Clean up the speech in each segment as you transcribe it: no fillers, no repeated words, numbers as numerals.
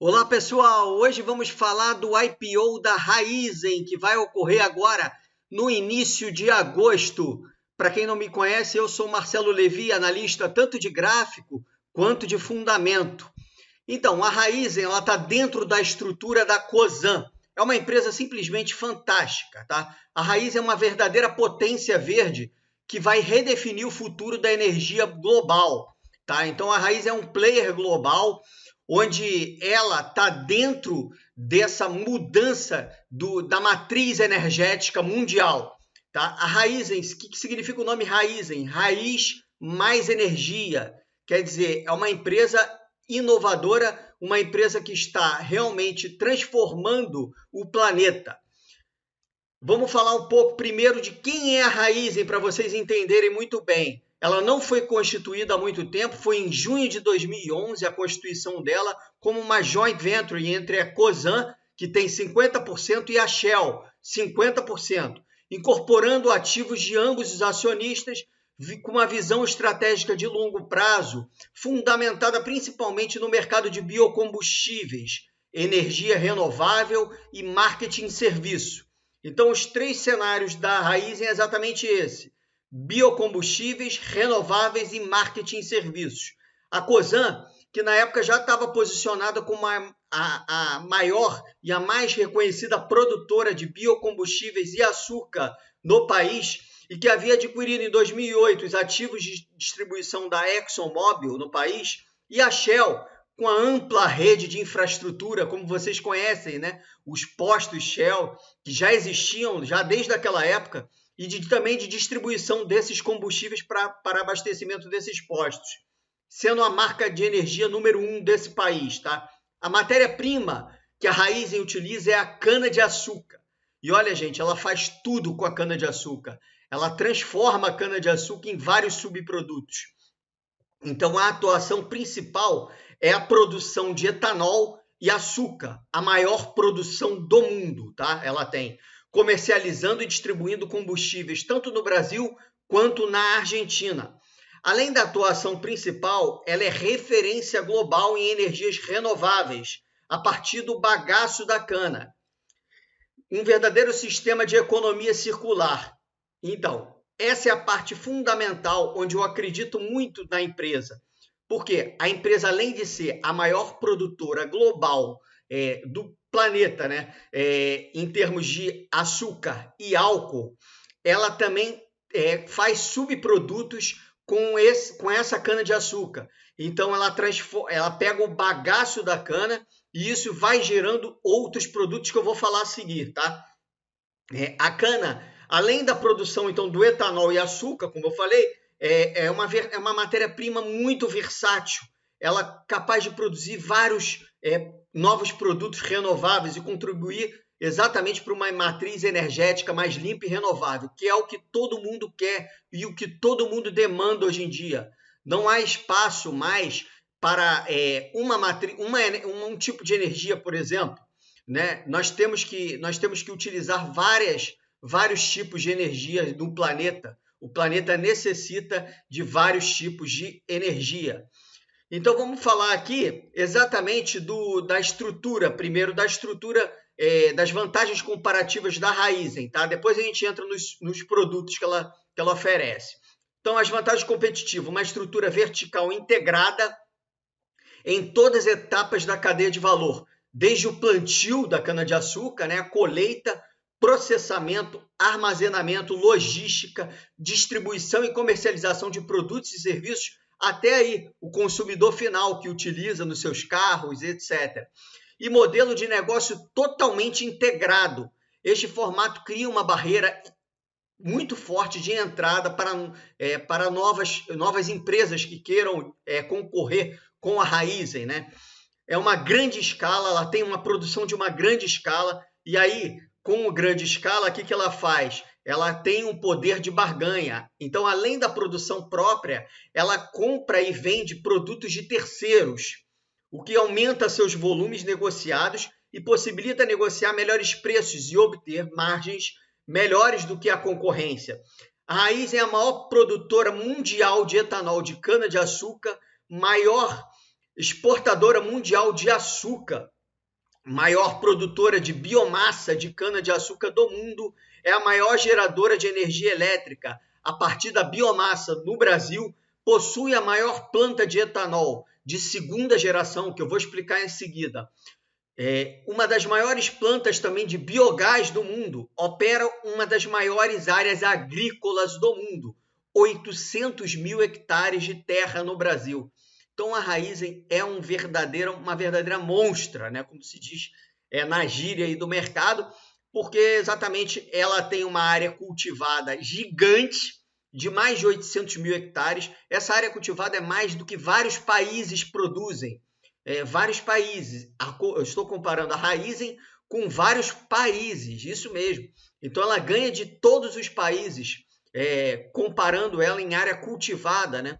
Olá pessoal, hoje vamos falar do IPO da Raízen, que vai ocorrer agora no início de agosto. Para quem não me conhece, eu sou Marcelo Levi, analista tanto de gráfico quanto de fundamento. Então, a Raízen está dentro da estrutura da Cosan. É uma empresa simplesmente fantástica, tá? A Raízen é uma verdadeira potência verde que vai redefinir o futuro da energia global, tá? Então, a Raízen é um player global onde ela está dentro dessa mudança da matriz energética mundial. Tá? A Raízen, o que significa o nome Raízen? Raiz mais energia. Quer dizer, é uma empresa inovadora, uma empresa que está realmente transformando o planeta. Vamos falar um pouco primeiro de quem é a Raízen, para vocês entenderem muito bem. Ela não foi constituída há muito tempo, foi em junho de 2011 a constituição dela como uma joint venture entre a Cosan, que tem 50%, e a Shell, 50%, incorporando ativos de ambos os acionistas com uma visão estratégica de longo prazo, fundamentada principalmente no mercado de biocombustíveis, energia renovável e marketing e serviço. Então, os três cenários da Raízen é exatamente esse: biocombustíveis, renováveis e marketing e serviços. A Cosan, que na época já estava posicionada como a maior e a mais reconhecida produtora de biocombustíveis e açúcar no país, e que havia adquirido em 2008 os ativos de distribuição da ExxonMobil no país, e a Shell, com a ampla rede de infraestrutura, como vocês conhecem, né? Os postos Shell, que já existiam já desde aquela época, e também de distribuição desses combustíveis para abastecimento desses postos, sendo a marca de energia número 1 desse país. Tá? A matéria-prima que a Raízen utiliza é a cana-de-açúcar. E olha, gente, ela faz tudo com a cana-de-açúcar. Ela transforma a cana-de-açúcar em vários subprodutos. Então, a atuação principal é a produção de etanol e açúcar, a maior produção do mundo, tá? Ela tem, comercializando e distribuindo combustíveis tanto no Brasil quanto na Argentina. Além da atuação principal, ela é referência global em energias renováveis, a partir do bagaço da cana. Um verdadeiro sistema de economia circular. Então, essa é a parte fundamental onde eu acredito muito na empresa. Porque a empresa, além de ser a maior produtora global do planeta, né, em termos de açúcar e álcool, ela também faz subprodutos com essa cana-de-açúcar. Então, ela pega o bagaço da cana e isso vai gerando outros produtos que eu vou falar a seguir, tá? A cana, além da produção então do etanol e açúcar, como eu falei, é uma matéria-prima muito versátil. Ela é capaz de produzir vários novos produtos renováveis e contribuir exatamente para uma matriz energética mais limpa e renovável, que é o que todo mundo quer e o que todo mundo demanda hoje em dia. Não há espaço mais para um tipo de energia, por exemplo. Né? Nós temos que utilizar vários tipos de energia no planeta. O planeta necessita de vários tipos de energia. Então, vamos falar aqui exatamente da estrutura, primeiro da estrutura, das vantagens comparativas da Raízen, tá? Depois a gente entra nos produtos que ela oferece. Então, as vantagens competitivas: uma estrutura vertical integrada em todas as etapas da cadeia de valor, desde o plantio da cana-de-açúcar, né, a colheita, processamento, armazenamento, logística, distribuição e comercialização de produtos e serviços, até aí o consumidor final que utiliza nos seus carros, etc. E modelo de negócio totalmente integrado. Este formato cria uma barreira muito forte de entrada para novas empresas que queiram concorrer com a Raízen, né? É uma grande escala, ela tem uma produção de uma grande escala, e aí, com grande escala, o que ela faz? Ela tem um poder de barganha. Então, além da produção própria, ela compra e vende produtos de terceiros, o que aumenta seus volumes negociados e possibilita negociar melhores preços e obter margens melhores do que a concorrência. A Raízen é a maior produtora mundial de etanol de cana-de-açúcar, maior exportadora mundial de açúcar, maior produtora de biomassa de cana-de-açúcar do mundo, é a maior geradora de energia elétrica a partir da biomassa no Brasil, possui a maior planta de etanol de segunda geração, que eu vou explicar em seguida. Uma das maiores plantas também de biogás do mundo, opera uma das maiores áreas agrícolas do mundo, 800 mil hectares de terra no Brasil. Então a Raízen é uma verdadeira monstra, né? Como se diz na gíria aí do mercado, porque exatamente ela tem uma área cultivada gigante, de mais de 800 mil hectares. Essa área cultivada é mais do que vários países produzem. Vários países. Eu estou comparando a Raízen com vários países, isso mesmo. Então ela ganha de todos os países, comparando ela em área cultivada, né?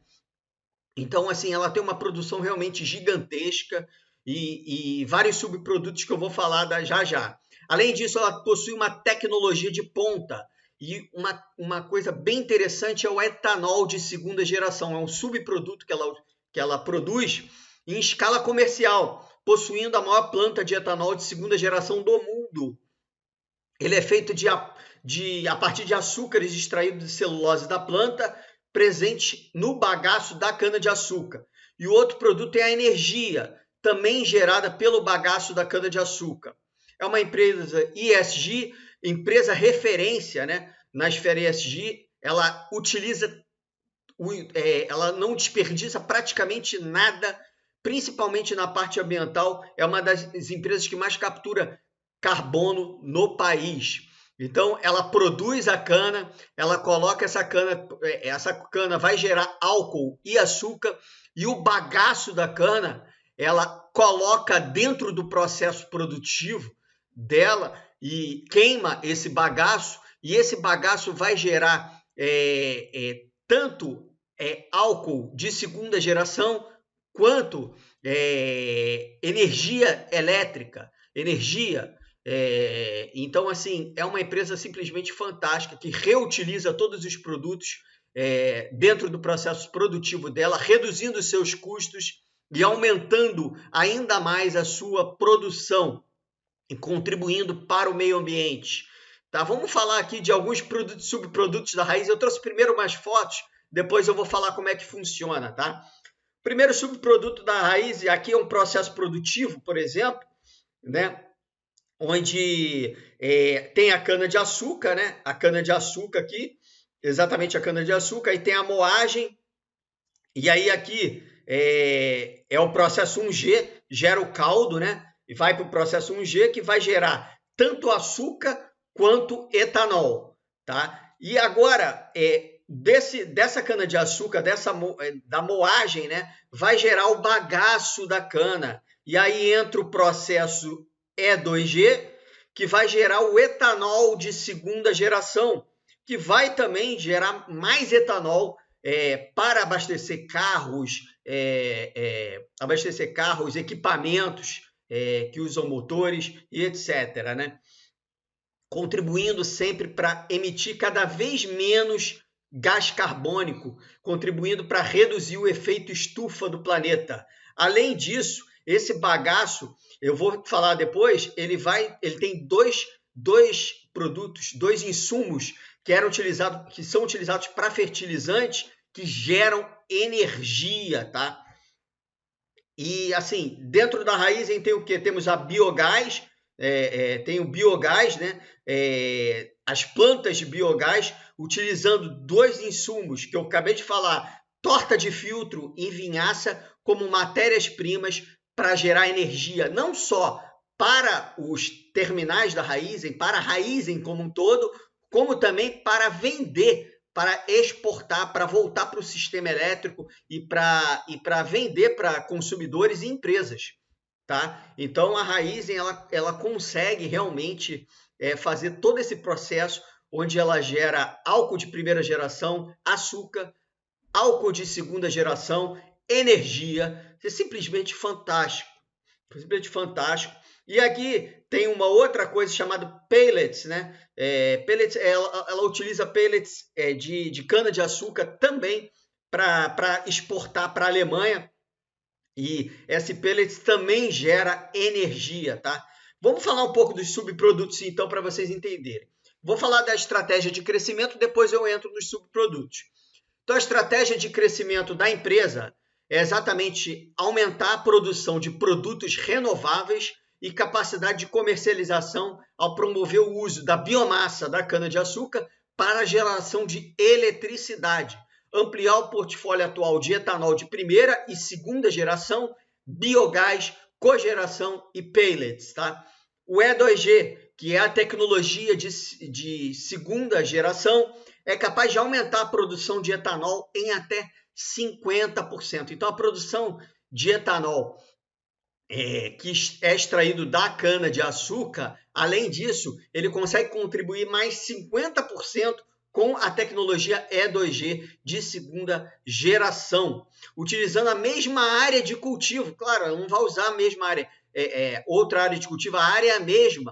Então, assim, ela tem uma produção realmente gigantesca e vários subprodutos que eu vou falar já já. Além disso, ela possui uma tecnologia de ponta e uma coisa bem interessante é o etanol de segunda geração. É um subproduto que ela produz em escala comercial, possuindo a maior planta de etanol de segunda geração do mundo. Ele é feito a partir de açúcares extraídos de celulose da planta, presente no bagaço da cana-de-açúcar. E o outro produto é a energia, também gerada pelo bagaço da cana-de-açúcar. É uma empresa ESG, empresa referência, né? Na esfera ESG, ela ela não desperdiça praticamente nada, principalmente na parte ambiental. É uma das empresas que mais captura carbono no país. Então, ela produz a cana, ela coloca essa cana vai gerar álcool e açúcar, e o bagaço da cana, ela coloca dentro do processo produtivo dela e queima esse bagaço, e esse bagaço vai gerar tanto álcool de segunda geração, quanto energia elétrica, então, assim, é uma empresa simplesmente fantástica, que reutiliza todos os produtos dentro do processo produtivo dela, reduzindo seus custos e aumentando ainda mais a sua produção e contribuindo para o meio ambiente. Tá? Vamos falar aqui de alguns subprodutos da Raízen. Eu trouxe primeiro umas fotos, depois eu vou falar como é que funciona. Tá? O primeiro subproduto da Raízen, aqui é um processo produtivo, por exemplo, né? Onde tem a cana-de-açúcar, né? A cana-de-açúcar aqui, exatamente a cana-de-açúcar, aí tem a moagem, e aí aqui é o processo 1G, gera o caldo, né? E vai para o processo 1G, que vai gerar tanto açúcar quanto etanol, tá? E agora, dessa cana-de-açúcar, da moagem, né? Vai gerar o bagaço da cana, e aí entra o processo E2G, que vai gerar o etanol de segunda geração, que vai também gerar mais etanol para abastecer carros, equipamentos que usam motores e etc., né? Contribuindo sempre para emitir cada vez menos gás carbônico, contribuindo para reduzir o efeito estufa do planeta. Além disso, esse bagaço, eu vou falar depois, ele tem dois produtos, dois insumos que são utilizados para fertilizantes, que geram energia, tá? E assim, dentro da Raízen tem o quê? Temos a biogás, tem o biogás, né? As plantas de biogás, utilizando dois insumos que eu acabei de falar, torta de filtro e vinhaça, como matérias-primas para gerar energia, não só para os terminais da Raízen, para a Raízen como um todo, como também para vender, para exportar, para voltar para o sistema elétrico e para vender para consumidores e empresas. Tá? Então, a Raízen ela consegue realmente fazer todo esse processo onde ela gera álcool de primeira geração, açúcar, álcool de segunda geração, energia. É simplesmente fantástico. Simplesmente fantástico. E aqui tem uma outra coisa chamada pellets, né? Pellets, ela utiliza pellets de cana-de-açúcar também para exportar para a Alemanha. E esse pellets também gera energia, tá? Vamos falar um pouco dos subprodutos, então, para vocês entenderem. Vou falar da estratégia de crescimento, depois eu entro nos subprodutos. Então, a estratégia de crescimento da empresa é exatamente aumentar a produção de produtos renováveis e capacidade de comercialização ao promover o uso da biomassa da cana-de-açúcar para a geração de eletricidade, ampliar o portfólio atual de etanol de primeira e segunda geração, biogás, cogeração e pellets. Tá? O E2G, que é a tecnologia de segunda geração, é capaz de aumentar a produção de etanol em até 50%. Então, a produção de etanol que é extraído da cana-de-açúcar, além disso, ele consegue contribuir mais 50% com a tecnologia E2G de segunda geração, utilizando a mesma área de cultivo. Claro, ela não vai usar a mesma área, outra área de cultivo, a área é a mesma,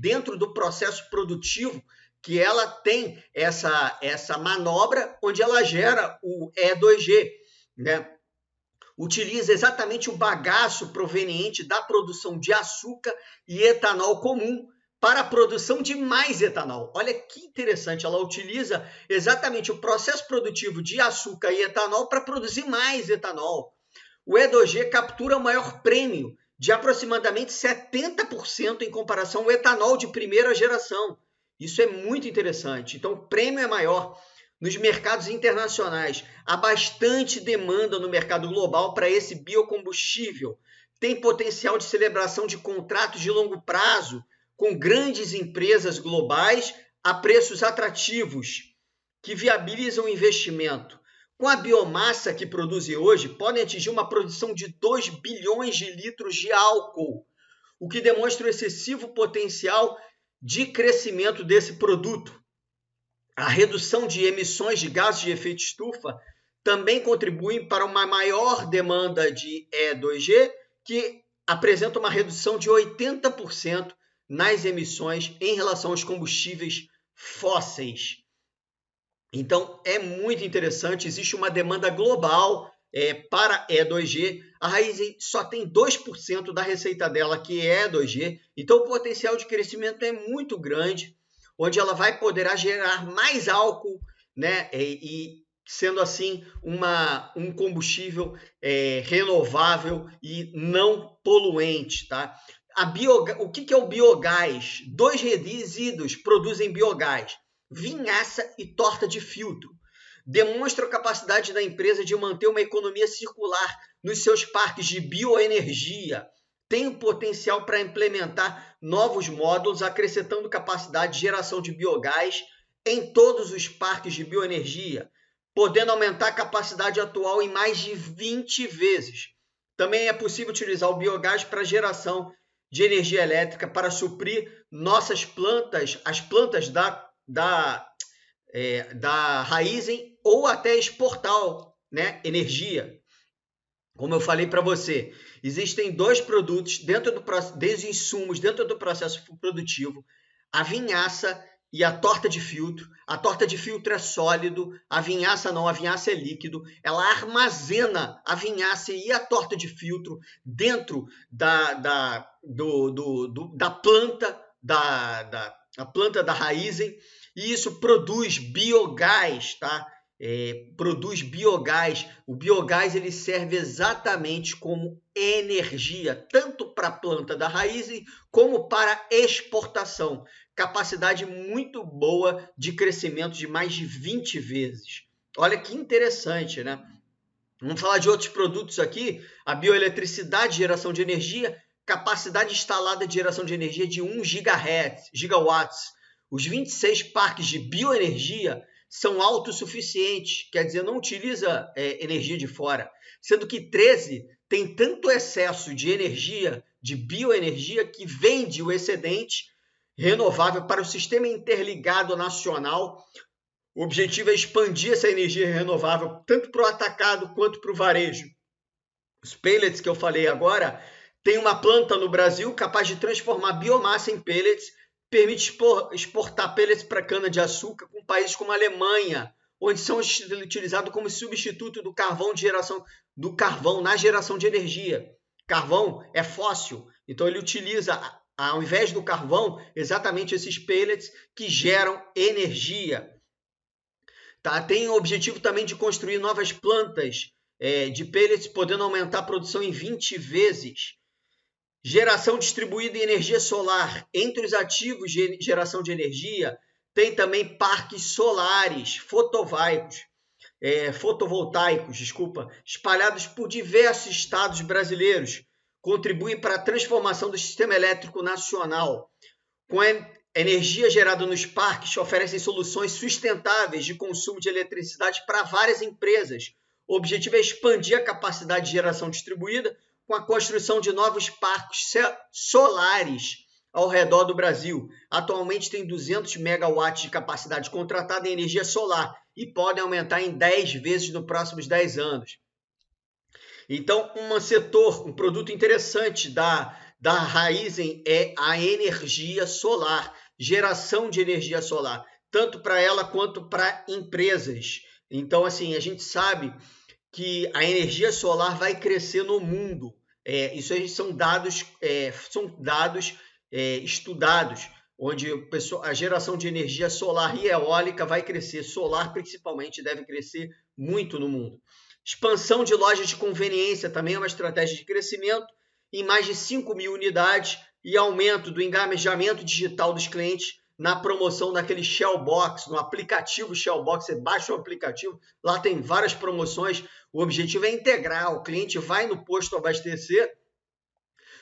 dentro do processo produtivo que ela tem essa manobra onde ela gera o E2G, né? Utiliza exatamente o bagaço proveniente da produção de açúcar e etanol comum para a produção de mais etanol. Olha que interessante, ela utiliza exatamente o processo produtivo de açúcar e etanol para produzir mais etanol. O E2G captura o maior prêmio de aproximadamente 70% em comparação ao etanol de primeira geração. Isso é muito interessante. Então, o prêmio é maior. Nos mercados internacionais, há bastante demanda no mercado global para esse biocombustível. Tem potencial de celebração de contratos de longo prazo com grandes empresas globais a preços atrativos, que viabilizam o investimento. Com a biomassa que produzem hoje, podem atingir uma produção de 2 bilhões de litros de álcool, o que demonstra o excessivo potencial de crescimento desse produto. A redução de emissões de gases de efeito estufa também contribui para uma maior demanda de E2G, que apresenta uma redução de 80% nas emissões em relação aos combustíveis fósseis. Então, é muito interessante, existe uma demanda global para E2G. A Raízen só tem 2% da receita dela que é E2G, então o potencial de crescimento é muito grande, onde ela vai poder gerar mais álcool, né? E sendo assim um combustível renovável e não poluente. Tá? O que é o biogás? 2 resíduos produzem biogás: vinhaça e torta de filtro. Demonstra a capacidade da empresa de manter uma economia circular nos seus parques de bioenergia. Tem o potencial para implementar novos módulos, acrescentando capacidade de geração de biogás em todos os parques de bioenergia, podendo aumentar a capacidade atual em mais de 20 vezes. Também é possível utilizar o biogás para geração de energia elétrica para suprir nossas plantas, as plantas da Raízen, ou até exportar, né, energia. Como eu falei para você, existem 2 produtos dos insumos dentro do processo produtivo: a vinhaça e a torta de filtro. A torta de filtro é sólido, a vinhaça não, a vinhaça é líquido. Ela armazena a vinhaça e a torta de filtro dentro da planta a planta da Raízen, e isso produz biogás, tá? Produz biogás. O biogás ele serve exatamente como energia, tanto para a planta da Raízen como para exportação. Capacidade muito boa de crescimento de mais de 20 vezes. Olha que interessante, né? Vamos falar de outros produtos aqui. A bioeletricidade, geração de energia, capacidade instalada de geração de energia de 1 gigawatts. Os 26 parques de bioenergia são autossuficientes, quer dizer, não utiliza energia de fora, sendo que 13 tem tanto excesso de energia, de bioenergia, que vende o excedente renovável para o Sistema Interligado Nacional. O objetivo é expandir essa energia renovável tanto para o atacado quanto para o varejo. Os pellets que eu falei agora, tem uma planta no Brasil capaz de transformar biomassa em pellets, permite exportar pellets para cana-de-açúcar com países como a Alemanha, onde são utilizados como substituto do carvão na geração de energia. Carvão é fóssil, então ele utiliza, ao invés do carvão, exatamente esses pellets que geram energia. Tá? Tem o objetivo também de construir novas plantas de pellets, podendo aumentar a produção em 20 vezes. Geração distribuída em energia solar. Entre os ativos de geração de energia, tem também parques solares fotovoltaicos, espalhados por diversos estados brasileiros. Contribuem para a transformação do sistema elétrico nacional. Com a energia gerada nos parques, oferecem soluções sustentáveis de consumo de eletricidade para várias empresas. O objetivo é expandir a capacidade de geração distribuída com a construção de novos parques solares ao redor do Brasil. Atualmente tem 200 megawatts de capacidade contratada em energia solar e podem aumentar em 10 vezes nos próximos 10 anos. Então, um produto interessante da Raízen é a energia solar, geração de energia solar, tanto para ela quanto para empresas. Então, assim, a gente sabe que a energia solar vai crescer no mundo. Isso aí são dados estudados, onde a geração de energia solar e eólica vai crescer. Solar, principalmente, deve crescer muito no mundo. Expansão de lojas de conveniência também é uma estratégia de crescimento em mais de 5 mil unidades e aumento do engajamento digital dos clientes na promoção daquele Shell Box, no aplicativo Shell Box. Você baixa o aplicativo, lá tem várias promoções. O objetivo é integrar, o cliente vai no posto abastecer,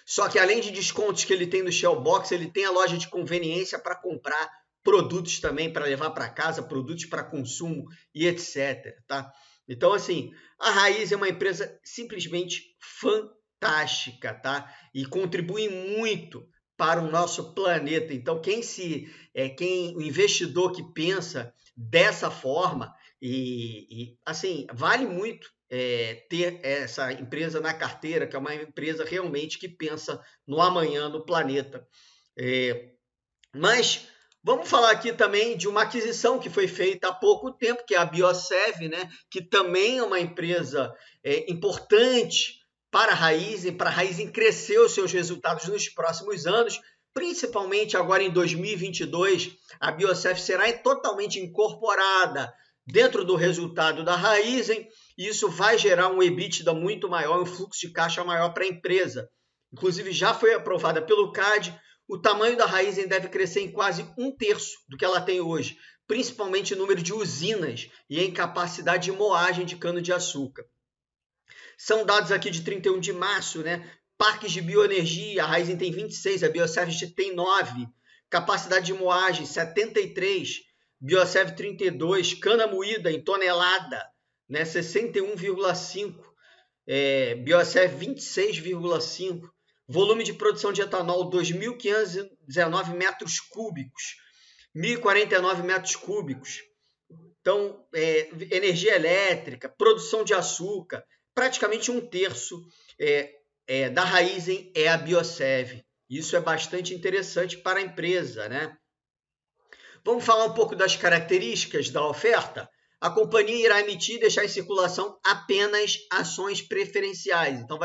só que além de descontos que ele tem no Shell Box, ele tem a loja de conveniência para comprar produtos também, para levar para casa, produtos para consumo e etc. Tá? Então, assim, a Raízen é uma empresa simplesmente fantástica, tá? E contribui muito para o nosso planeta. Então, o investidor que pensa dessa forma, assim, vale muito ter essa empresa na carteira, que é uma empresa realmente que pensa no amanhã, no planeta. Mas vamos falar aqui também de uma aquisição que foi feita há pouco tempo, que é a Biosev, né? Que também é uma empresa importante para a Raízen crescer os seus resultados nos próximos anos, principalmente agora em 2022, a Biosev será totalmente incorporada dentro do resultado da Raízen, e isso vai gerar um EBITDA muito maior, um fluxo de caixa maior para a empresa. Inclusive, já foi aprovada pelo CAD, o tamanho da Raízen deve crescer em quase 1/3 do que ela tem hoje, principalmente em número de usinas e em capacidade de moagem de cana-de-açúcar. São dados aqui de 31 de março, né? Parques de bioenergia, a Raízen tem 26, a Biosev tem 9, capacidade de moagem 73, Biosev 32, cana moída em tonelada, né? 61,5, Biosev 26,5, volume de produção de etanol 2.519 metros cúbicos, 1.049 metros cúbicos. Então, energia elétrica, produção de açúcar, praticamente 1/3 da Raízen é a Biosev. Isso é bastante interessante para a empresa, né? Vamos falar um pouco das características da oferta? A companhia irá emitir e deixar em circulação apenas ações preferenciais. Então,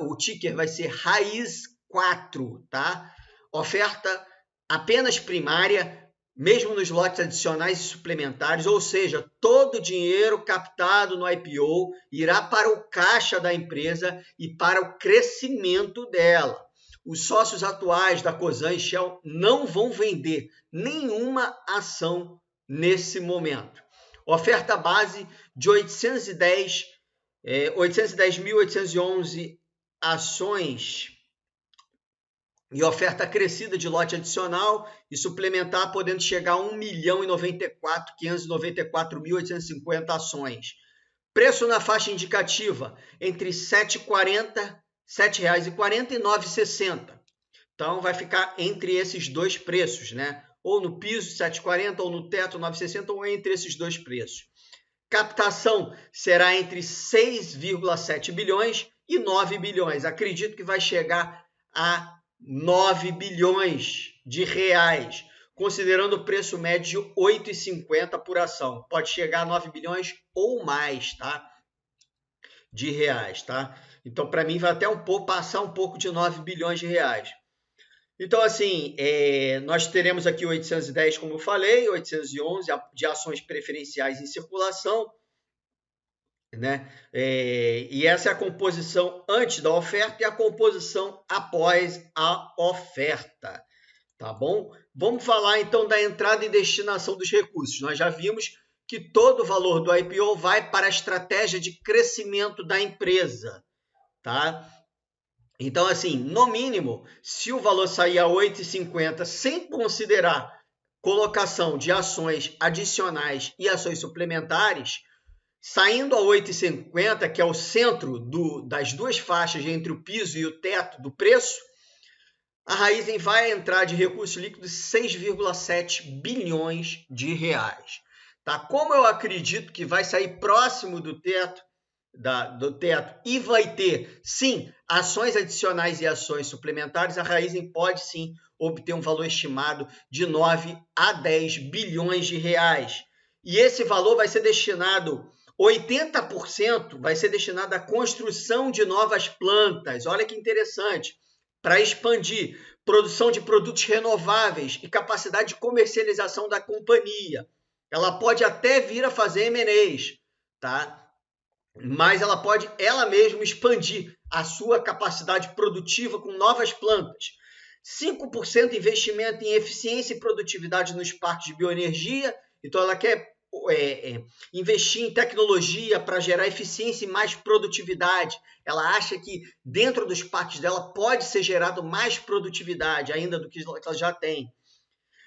o ticker vai ser RAIZ4, tá? Oferta apenas primária, mesmo nos lotes adicionais e suplementares, ou seja, todo o dinheiro captado no IPO irá para o caixa da empresa e para o crescimento dela. Os sócios atuais da Cosan e Shell não vão vender nenhuma ação nesse momento. Oferta base de 810.811 ações e oferta acrescida de lote adicional e suplementar, podendo chegar a 1.594.850 ações. Preço na faixa indicativa entre R$ 7,40 e R$ 9,60. Então, vai ficar entre esses dois preços, né? Ou no piso, 7,40, ou no teto, 9,60, ou entre esses dois preços. Captação será entre 6,7 bilhões e 9 bilhões. Acredito que vai chegar a 9 bilhões de reais, considerando o preço médio de 8,50 por ação. Pode chegar a 9 bilhões ou mais, tá? De reais, tá? Então, para mim, vai até passar um pouco de 9 bilhões de reais. Então, assim, nós teremos aqui 810, como eu falei, 811 de ações preferenciais em circulação, né? E essa é a composição antes da oferta e a composição após a oferta, tá bom? Vamos falar, então, da entrada e destinação dos recursos. Nós já vimos que todo o valor do IPO vai para a estratégia de crescimento da empresa, tá? Então, assim, no mínimo, se o valor sair a 8,50 sem considerar colocação de ações adicionais e ações suplementares, saindo a 8,50, que é o centro das duas faixas entre o piso e o teto do preço, a Raízen vai entrar de recursos líquidos 6,7 bilhões de reais. Tá? Como eu acredito que vai sair próximo do teto, e vai ter, sim, ações adicionais e ações suplementares, a Raízen pode, sim, obter um valor estimado de 9 a 10 bilhões de reais. E esse valor vai ser destinado, 80% vai ser destinado à construção de novas plantas. Olha que interessante. Para expandir produção de produtos renováveis e capacidade de comercialização da companhia. Ela pode até vir a fazer M&As, tá? Mas ela pode ela mesma expandir a sua capacidade produtiva com novas plantas. 5% investimento em eficiência e produtividade nos parques de bioenergia. Então, ela quer investir em tecnologia para gerar eficiência e mais produtividade. Ela acha que dentro dos parques dela pode ser gerado mais produtividade ainda do que ela já tem.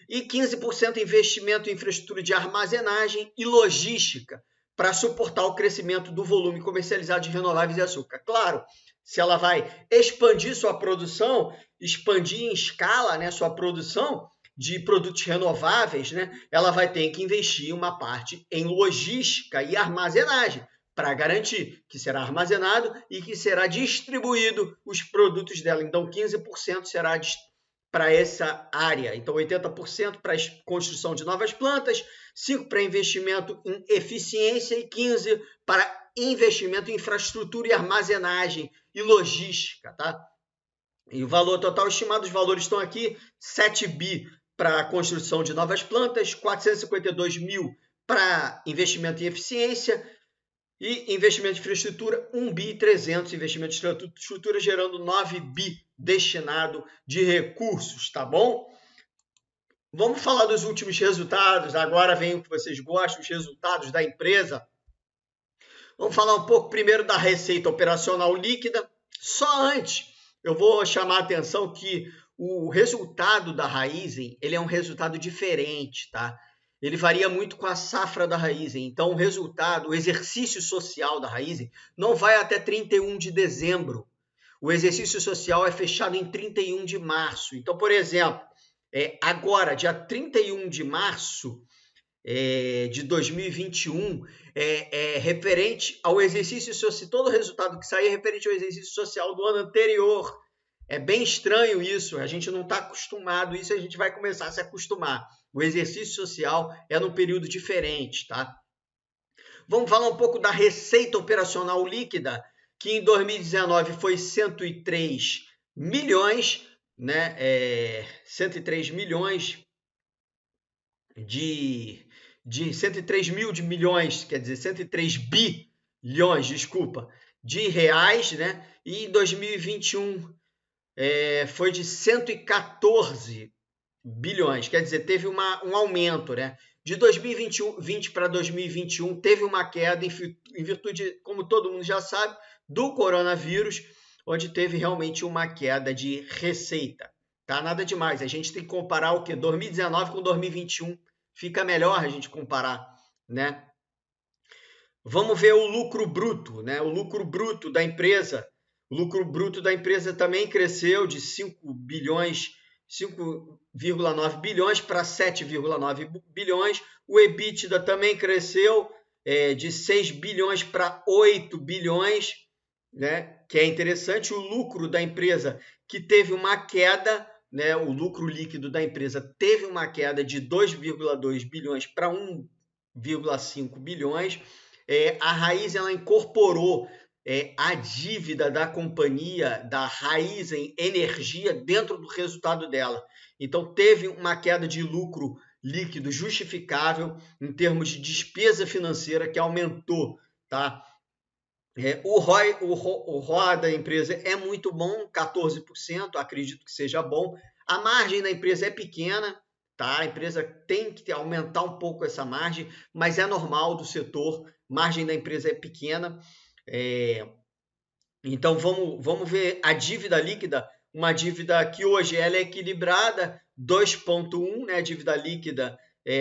E 15% investimento em infraestrutura de armazenagem e logística para suportar o crescimento do volume comercializado de renováveis e açúcar. Claro, se ela vai expandir sua produção, expandir em escala, né, sua produção de produtos renováveis, né, ela vai ter que investir uma parte em logística e armazenagem para garantir que será armazenado e que será distribuído os produtos dela. Então, 15% será para essa área. Então, 80% para a construção de novas plantas, 5% para investimento em eficiência e 15% para investimento em infraestrutura e armazenagem e logística, tá? E o valor total estimado, os valores estão aqui, 7 bi para a construção de novas plantas, 452 mil para investimento em eficiência e investimento em infraestrutura, 1 bi 300 investimento em estrutura, gerando 9 bi destinado de recursos, tá bom? Vamos falar dos últimos resultados, agora vem o que vocês gostam, os resultados da empresa. Vamos falar um pouco primeiro da receita operacional líquida. Só antes, eu vou chamar a atenção que o resultado da Raízen, ele é um resultado diferente, tá? Ele varia muito com a safra da Raízen. Então, o resultado, o exercício social da Raízen, não vai até 31 de dezembro. O exercício social é fechado em 31 de março. Então, por exemplo, agora, dia 31 de março de 2021, referente ao exercício social, todo o resultado que sair é referente ao exercício social do ano anterior. É bem estranho isso, a gente não está acostumado, isso a gente vai começar a se acostumar. O exercício social é num período diferente, tá? Vamos falar um pouco da receita operacional líquida, que em 2019 foi 103 milhões, né? 103 milhões de 103 mil de milhões, quer dizer, 103 bilhões, desculpa, de reais, né? E em 2021 foi de 114 bilhões, quer dizer, teve um aumento, né? De 2020 para 2021 teve uma queda em virtude, como todo mundo já sabe, do coronavírus, onde teve realmente uma queda de receita. Tá? Nada demais, a gente tem que comparar o quê? 2019 com 2021, fica melhor a gente comparar, né? Vamos ver o lucro bruto, né? O lucro bruto da empresa. O lucro bruto da empresa também cresceu de 5,9 bilhões para 7,9 bilhões. O EBITDA também cresceu de 6 bilhões para 8 bilhões, né? Que é interessante. O lucro da empresa, que teve uma queda, né, o lucro líquido da empresa teve uma queda de 2,2 bilhões para 1,5 bilhões. A Raízen ela incorporou a dívida da companhia, da Raízen Energia, dentro do resultado dela. Então, teve uma queda de lucro líquido justificável em termos de despesa financeira que aumentou, tá? O ROA da empresa é muito bom, 14%, acredito que seja bom. A margem da empresa é pequena, tá? A empresa tem que aumentar um pouco essa margem, mas é normal do setor, margem da empresa é pequena. Então, vamos ver a dívida líquida, uma dívida que hoje ela é equilibrada, 2,1, né? Dívida líquida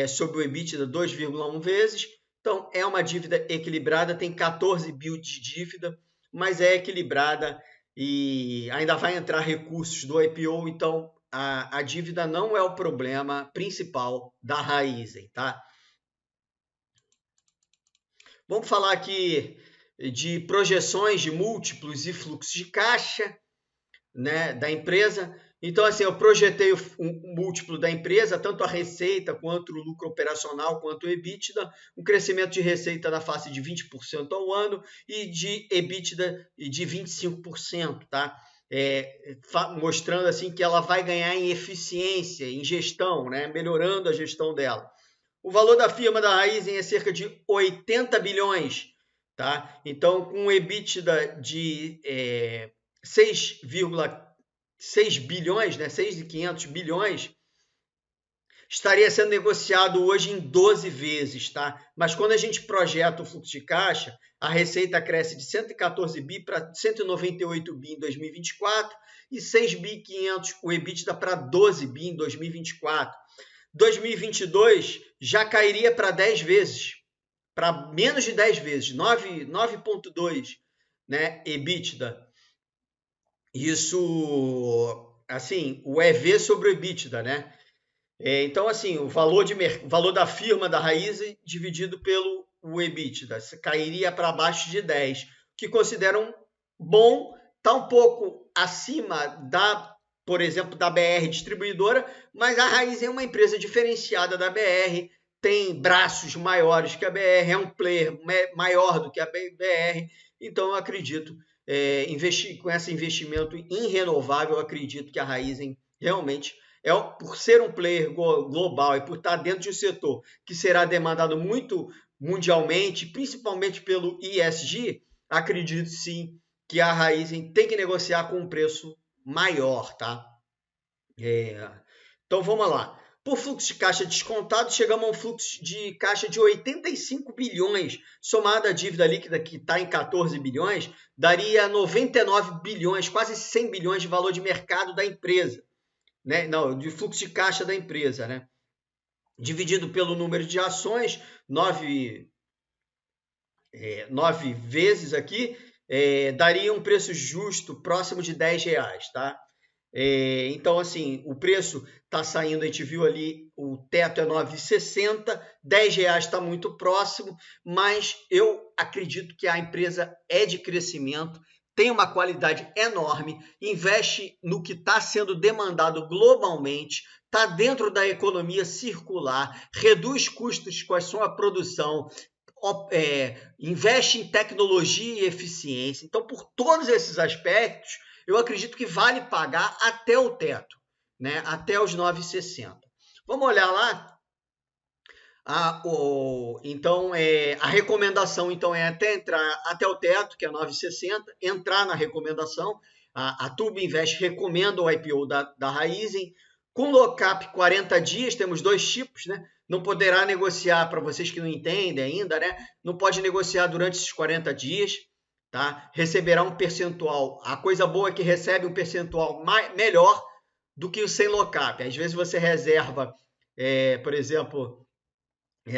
sobre o EBITDA, 2,1 vezes. Então, é uma dívida equilibrada, tem 14 bi de dívida, mas é equilibrada e ainda vai entrar recursos do IPO, então a dívida não é o problema principal da Raízen, tá? Vamos falar aqui de projeções de múltiplos e fluxo de caixa, né, da empresa. Então, assim, eu projetei o múltiplo da empresa, tanto a receita, quanto o lucro operacional, quanto o EBITDA, um crescimento de receita na face de 20% ao ano e de EBITDA de 25%, tá? Mostrando assim que ela vai ganhar em eficiência, em gestão, né, melhorando a gestão dela. O valor da firma da Raízen é cerca de 80 bilhões, tá? Então, com um EBITDA de 6,6 bilhões, né? 6.500 bilhões, estaria sendo negociado hoje em 12 vezes, tá? Mas quando a gente projeta o fluxo de caixa, a receita cresce de 114 bi para 198 bi em 2024 e 6.500 o EBITDA para 12 bi em 2024. 2022 já cairia para 10 vezes, para menos de 10 vezes, 9,2, né, EBITDA. Isso, assim, o EV sobre o EBITDA, né? Então, assim, o valor da firma da Raízen dividido pelo o EBITDA cairia para abaixo de 10, que consideram bom, está um pouco acima da, por exemplo, da BR Distribuidora, mas a Raízen é uma empresa diferenciada da BR, tem braços maiores que a BR, é um player maior do que a BR, então eu acredito, com esse investimento em renovável, eu acredito que a Raízen realmente, por ser um player global e por estar dentro de um setor que será demandado muito mundialmente, principalmente pelo ESG, acredito sim que a Raízen tem que negociar com um preço maior, tá? Então vamos lá. Por fluxo de caixa descontado, chegamos a um fluxo de caixa de 85 bilhões, somado à dívida líquida que está em 14 bilhões, daria 99 bilhões, quase 100 bilhões de valor de mercado da empresa, né? Não, de fluxo de caixa da empresa, né? Dividido pelo número de ações, 9 vezes aqui, daria um preço justo próximo de R$10, tá? Então, assim, o preço está saindo, a gente viu ali, o teto é 9,60, R$10 está muito próximo, mas eu acredito que a empresa é de crescimento, tem uma qualidade enorme, investe no que está sendo demandado globalmente, está dentro da economia circular, reduz custos com a sua produção, investe em tecnologia e eficiência. Então, por todos esses aspectos, eu acredito que vale pagar até o teto, né? Até os 9,60. Vamos olhar lá? Então, a recomendação então, é entrar até o teto, que é 9,60, entrar na recomendação. A Tube Invest recomenda o IPO da Raízen. Com lock-up 40 dias, temos dois tipos, né? Não poderá negociar, para vocês que não entendem ainda, né? Não pode negociar durante esses 40 dias. Tá? Receberá um percentual. A coisa boa é que recebe um percentual melhor do que o sem lock-up. Às vezes você reserva, por exemplo,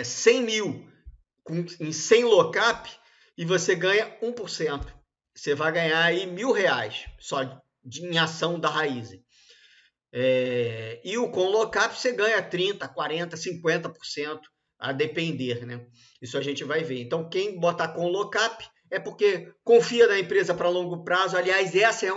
100 mil em 100 lock-up e você ganha 1%. Você vai ganhar aí R$1.000 só em ação da Raízen. E o com lock-up você ganha 30%, 40%, 50%, a depender, né? Isso a gente vai ver. Então, quem botar com lock-up é porque confia na empresa para longo prazo. Aliás, essa é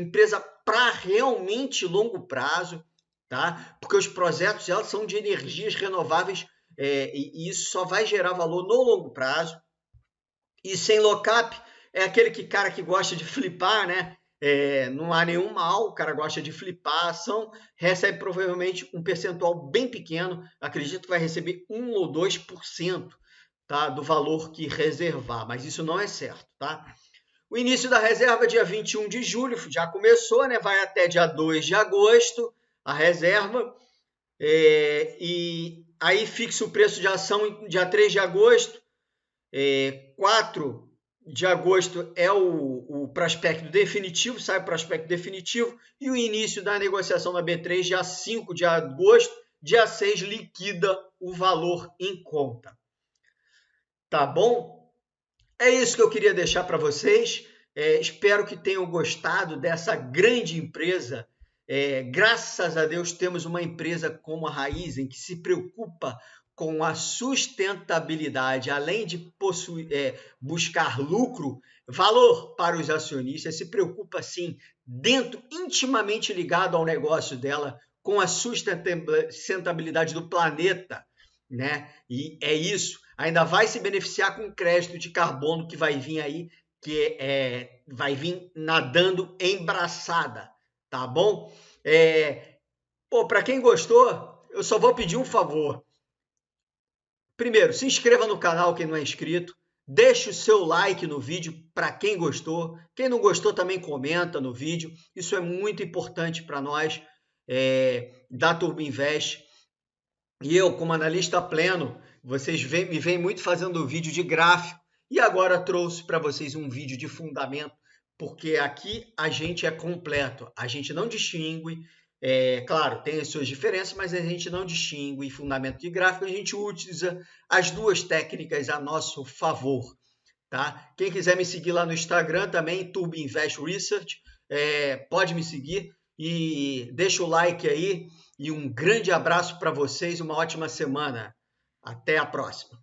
empresa para realmente longo prazo, tá? Porque os projetos elas são de energias renováveis e isso só vai gerar valor no longo prazo. E sem lock-up é aquele cara que gosta de flipar, né? Não há nenhum mal, o cara gosta de flipar a ação, recebe provavelmente um percentual bem pequeno, acredito que vai receber 1 ou 2%, tá? Do valor que reservar, mas isso não é certo, tá? O início da reserva dia 21 de julho, já começou, né? Vai até dia 2 de agosto a reserva, e aí fixa o preço de ação dia 3 de agosto, 4 de agosto é o prospecto definitivo, sai o prospecto definitivo, e o início da negociação da B3, dia 5 de agosto, dia 6 liquida o valor em conta. Tá bom? É isso que eu queria deixar para vocês. Espero que tenham gostado dessa grande empresa. Graças a Deus temos uma empresa como a Raizen que se preocupa com a sustentabilidade, além de buscar lucro, valor para os acionistas, se preocupa sim, intimamente ligado ao negócio dela, com a sustentabilidade do planeta, né? E é isso. Ainda vai se beneficiar com crédito de carbono que vai vir aí, que vai vir nadando em braçada, tá bom? Para quem gostou, eu só vou pedir um favor. Primeiro, se inscreva no canal quem não é inscrito, deixe o seu like no vídeo para quem gostou, quem não gostou também comenta no vídeo, isso é muito importante para nós da Turbo Invest. E eu, como analista pleno, vocês me veem muito fazendo vídeo de gráfico e agora trouxe para vocês um vídeo de fundamento, porque aqui a gente é completo, a gente não distingue, claro, tem as suas diferenças, mas a gente não distingue fundamento de gráfico, a gente utiliza as duas técnicas a nosso favor, tá? Quem quiser me seguir lá no Instagram também, Turbo Invest Research, pode me seguir e deixa o like aí e um grande abraço para vocês, uma ótima semana. Até a próxima.